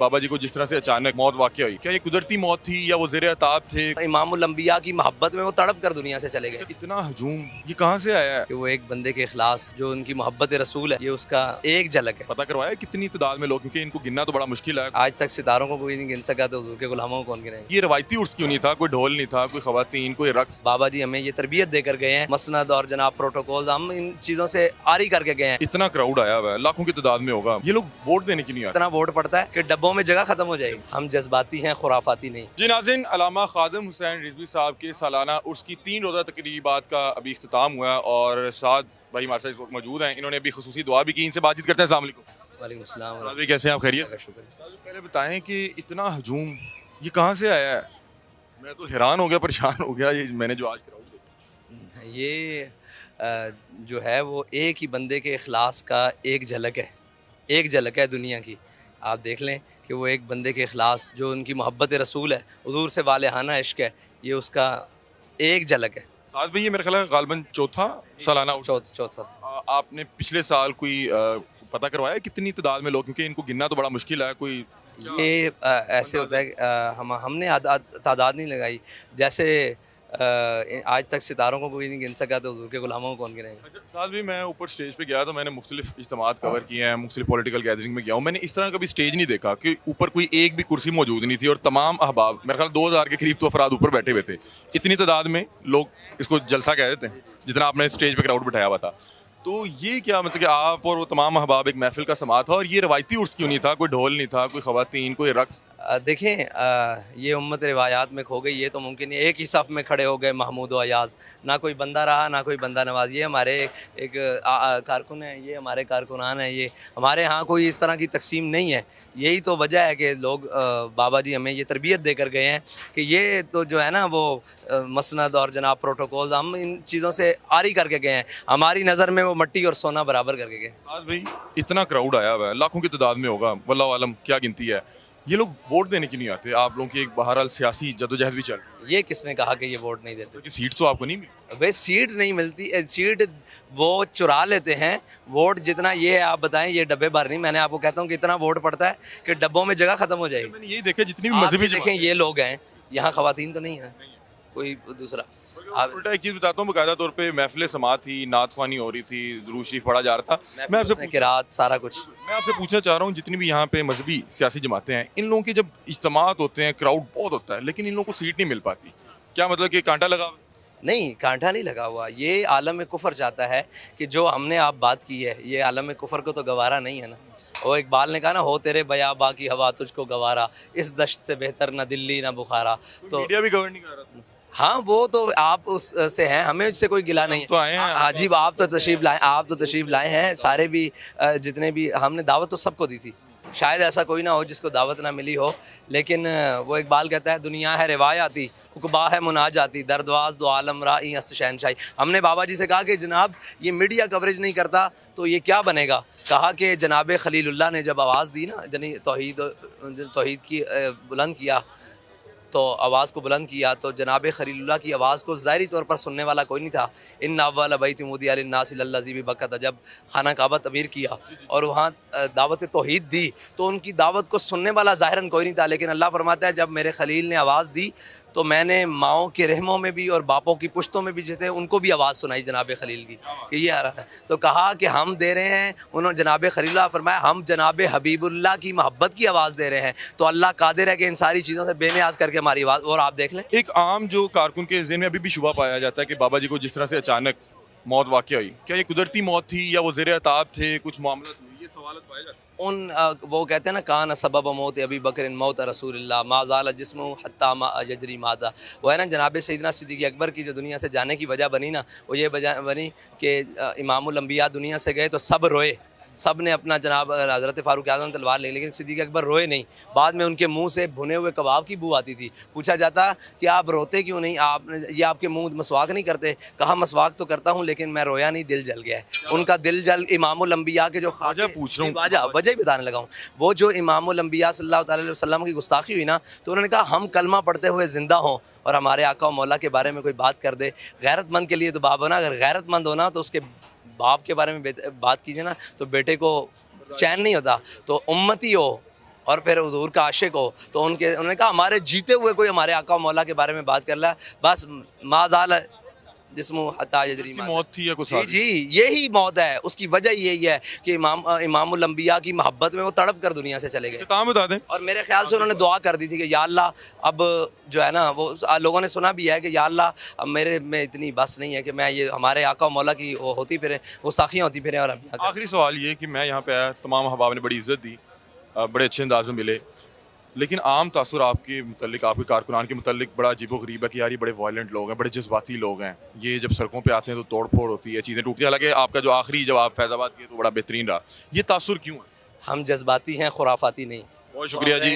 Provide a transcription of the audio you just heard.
बाबा जी को जिस तरह से अचानक मौत वाक़या हुई, क्या ये कुदरती मौत थी या वो ज़ेर अताब थे? इमामुल अंबिया की मोहब्बत में वो तड़प कर दुनिया से चले गए इतना हजूम ये कहाँ से आया है? कि वो एक बंदे के इखलास जो उनकी मोहब्बत रसूल है, ये उसका एक झलक है। पता करवाया कितनी तादाद में लोग, क्योंकि इनको गिनना तो बड़ा मुश्किल है। आज तक सितारों को कोई नहीं गिन सका, तो हुजूर के गुलामों को कौन गिनेगा। ये रवायती उर्स क्यों नहीं था? कोई ढोल नहीं था, कोई खवातीन, कोई रक्स? बाबा जी हमें ये तरबियत देकर गए हैं, मसनद और जनाब प्रोटोकॉल हम इन चीज़ों से आरी करके गए हैं। इतना क्राउड आया हुआ है, लाखों की तादाद में होगा। ये लोग वोट देने के लिए आए। इतना वोट पड़ता है कि डब्बों में जगह खत्म हो जाएगी। हम जज्बाती हैं, खुराफाती नहीं। जी नाज़रीन, अल्लामा खादिम हुसैन रिजवी साहब के सालाना उर्स की 3 रोज़ा तकरीबात का अभी इख्तिताम हुआ और साथ भाई हमारे साथ इस वक्त मौजूद हैं। इन्होंने अभी खुसूसी दुआ भी की। इनसे बातचीत करते हैं। अस्सलाम वालेकुम। वालेकुम सलाम। भाई कैसे हैं आप? खैरियत? शुक्रिया। पहले बताएं कि इतना हजूम ये कहाँ से आया है? मैं तो हैरान हो गया, परेशान हो गया। ये मैंने जो आज क्राउड देखा। ये जो है वो एक ही बंदे के इखलास का एक झलक है, एक झलक है दुनिया की। आप देख लें कि वो एक बंदे के इखलास जो उनकी मोहब्बत रसूल है, हुजूर से वालेहाना इश्क है, ये उसका एक झलक है। साथ में ये मेरा ख्याल है गालबन चौथा सालाना उर्स। चौथा। आपने पिछले साल कोई पता करवाया कितनी तादाद में लोग, क्योंकि इनको गिनना तो बड़ा मुश्किल है। कोई ये ऐसे होता है कि, हमने तादाद नहीं लगाई। जैसे आज तक सितारों को कोई नहीं गिन सका, तो हुजूर के गुलामों को कौन गिनेगा। अच्छा, साथ भी मैं ऊपर स्टेज पे गया तो मैंने मुख्तलिफ इज्तिमात कवर किए हैं, मुख्तलिफ पॉलिटिकल गैदरिंग में गया हूँ। मैंने इस तरह कभी स्टेज नहीं देखा कि ऊपर कोई एक भी कुर्सी मौजूद नहीं थी और तमाम अहबाब, मेरे ख्याल 2000 के करीब तो अफराद ऊपर बैठे हुए थे। इतनी तादाद में लोग इसको जलसा कह देते हैं, जितना आपने स्टेज पे क्राउड बिठाया हुआ था। तो ये क्या मतलब कि आप और वो तमाम अहबाब एक महफिल का समात था, और ये रवायती उर्स क्यों नहीं था? कोई ढोल नहीं था, कोई खवातीन, कोई रक्स? देखें, ये उम्मत रिवायात में खो गई, ये तो मुमकिन नहीं। एक ही सफ़ में खड़े हो गए महमूद व अयाज़, ना कोई बंदा रहा ना कोई बंदा नवाज। ये हमारे एक कारकुन है, ये हमारे कारकुनान हैं। ये हमारे यहाँ कोई इस तरह की तकसीम नहीं है। यही तो वजह है कि लोग बाबा जी हमें ये तरबियत देकर गए हैं कि ये तो जो है ना वो मसनद और जनाब प्रोटोकॉल हम इन चीज़ों से आरी करके गए हैं। हमारी नज़र में वो मट्टी और सोना बराबर करके गए। आज भाई इतना क्राउड आया हुआ है, लाखों की तादाद में होगा, वल्लाह आलम क्या गिनती है। ये लोग वोट देने के लिए आते हैं। आप लोगों की एक बहरहाल सियासी जदोजहद भी चल रही है, ये किसने कहा कि ये वोट नहीं देते? क्योंकि सीट तो आपको नहीं मिली। वे सीट नहीं मिलती, सीट वो चुरा लेते हैं। वोट जितना ये है, आप बताएं, ये डब्बे भर नहीं। मैंने आपको कहता हूँ कि इतना वोट पड़ता है कि डब्बों में जगह खत्म हो जाएगी। मैंने यही देखा जितनी भी आप मजहबी भी देखें, ये लोग हैं, यहाँ खवातीन तो नहीं है कोई दूसरा। आप उल्टा एक चीज़ बताता हूँ, बाकायदा तौर पे महफिल समात थी, नात ख्वानी हो रही थी, दुरूद शरीफ पढ़ा जा रहा था। किरात सारा कुछ। मैं आपसे पूछना चाह रहा हूँ, जितनी भी यहाँ पे मजहबी सियासी जमातें हैं, इन लोगों के जब इज्तिमात होते हैं, क्राउड बहुत होता है, लेकिन इन लोगों को सीट नहीं मिल पाती। क्या मतलब कि कांटा लगा? नहीं, कांटा नहीं लगा हुआ। ये आलम कुफर चाहता है कि जो हमने आप बात की है, ये आलम कुफर को तो गवारा नहीं है ना। वो इकबाल ने कहा ना, हो तेरे बयाबा की हवा तुझको गवारा, इस दश्त से बेहतर ना दिल्ली ना बुखारा। तो मीडिया भी कवर नहीं कर रहा था। हाँ, वो तो आप उससे हैं, हमें उससे कोई गिला नहीं तो आए हैं अजीब, आप तो तशरीफ़ लाए हैं। सारे भी जितने भी हमने दावत तो सबको दी थी। शायद ऐसा कोई ना हो जिसको दावत ना मिली हो, लेकिन वो इकबाल कहता है, दुनिया है रिवायाती, उकबा है मुनाजाती, दर्दवाज दो आलम राई अस्त शहनशाही। हमने बाबा जी से कहा कि जनाब ये मीडिया कवरेज नहीं करता तो ये क्या बनेगा। कहा कि जनाब खलीलुल्लाह ने जब आवाज़ दी ना, तौहीद की बुलंद किया, तो आवाज़ को बुलंद किया, तो जनाब खलीलुल्लाह की आवाज़ को ज़ाहिरी तौर पर सुनने वाला कोई नहीं था। इन अव्वल बैति वुदिअ लिन्नासि लल्लज़ी बिबक्कत, जब खाना काबा तमीर किया और वहाँ दावत तौहीद दी, तो उनकी दावत को सुनने वाला ज़ाहिरन कोई नहीं था। लेकिन अल्लाह फरमाता है, जब मेरे खलील ने आवाज़ दी तो मैंने माओं के रहमों में भी और बापों की पुश्तों में भी जो थे उनको भी आवाज़ सुनाई जनाब खलील की कि ये आ रहा है। तो कहा कि हम दे रहे हैं, उन्होंने जनाब खलीलुल्लाह फरमाया, हम जनाब हबीबुल्लाह की मोहब्बत की आवाज़ दे रहे हैं। तो अल्लाह कादिर है कि इन सारी चीज़ों से बेनियाज करके हमारी आवाज़। और आप देख लें, एक आम जो कारकुन के ज़हन में अभी भी शुबा पाया जाता है कि बाबा जी को जिस तरह से अचानक मौत वाक़या हुई, क्या ये कुदरती मौत थी या वो ज़ेर अताब थे, कुछ मामला हुई? ये सवाल पाए जाते हैं। वो कहते हैं ना, कान सबब मौत अबी बकर मौत रसूलुल्लाह माज़ाल जिस्मु हत्ता मा यजरी मादा। वो है ना, जनाब सैयदना सिद्दीक़ अकबर की जो दुनिया से जाने की वजह बनी ना, वो ये वजह बनी कि इमामुल अंबिया दुनिया से गए तो सब रोए, सब ने अपना जनाब हज़रत फ़ारूक आज़म तलवार ले, लेकिन सिद्दीक़ अकबर रोए नहीं। बाद में उनके मुंह से भुने हुए कबाब की बू आती थी। पूछा जाता कि आप रोते क्यों नहीं, ये आपके मुंह मसवाक नहीं करते? कहा मसवाक तो करता हूँ, लेकिन मैं रोया नहीं, दिल जल गया है। उनका दिल जल इमामुल अंबिया के जो वजह पूछ रहा हूँ, वजह ही बताने लगा हूँ। वो जो इमामुल अंबिया सल्लल्लाहु अलैहि वसल्लम की गुस्ताखी हुई ना, तो उन्होंने कहा, हम कलमा पढ़ते हुए ज़िंदा हों और हमारे आका और मौला के बारे में कोई बात कर दे। गैरतमंद के लिए तो बाप होना, अगर गैरतमंद होना तो उसके बाप के बारे में बात कीजिए ना, तो बेटे को चैन नहीं होता। तो उम्मती हो और फिर हुजूर का आशिक हो तो उन्होंने कहा हमारे जीते हुए कोई हमारे आका मौला के बारे में बात कर ला, बस माजाल जिस्मु हत्ता यजरी की मौत थी या कुछ जी जी, यही मौत है। उसकी वजह यही है कि इमामुल अंबिया की मोहब्बत में वो तड़प कर दुनिया से चले गए। इख्तिताम बता दें। और मेरे ख्याल से उन्होंने दुआ कर दी थी कि या अल्लाह, अब जो है ना वो लोगों ने सुना भी है कि या अल्लाह अब मेरे में इतनी बस नहीं है कि मैं ये हमारे आका मौला की वो होती फिरे, वो साखियाँ होती फिरें और अंबिया आखिरी सवाल ये कि मैं यहाँ पे आया, तमाम अहबाब ने बड़ी इज्जत दी, बड़े अच्छे अंदाज में मिले, लेकिन आम तासुर आपके मुतल्लिक, आपके कारकुनान के मुतल्लिक बड़ा अजीबोगरीब है कि यार ये बड़े वायलेंट लोग हैं, बड़े जज्बाती लोग हैं, ये जब सड़कों पे आते हैं तो तोड़ फोड़ होती है, चीज़ें टूटती हैं। हालांकि आपका जो आखिरी जवाब फैज़ाबाद के तो बड़ा बेहतरीन रहा। ये तासुर क्यों है? हम जज्बाती हैं, खुराफाती नहीं। बहुत शुक्रिया जी।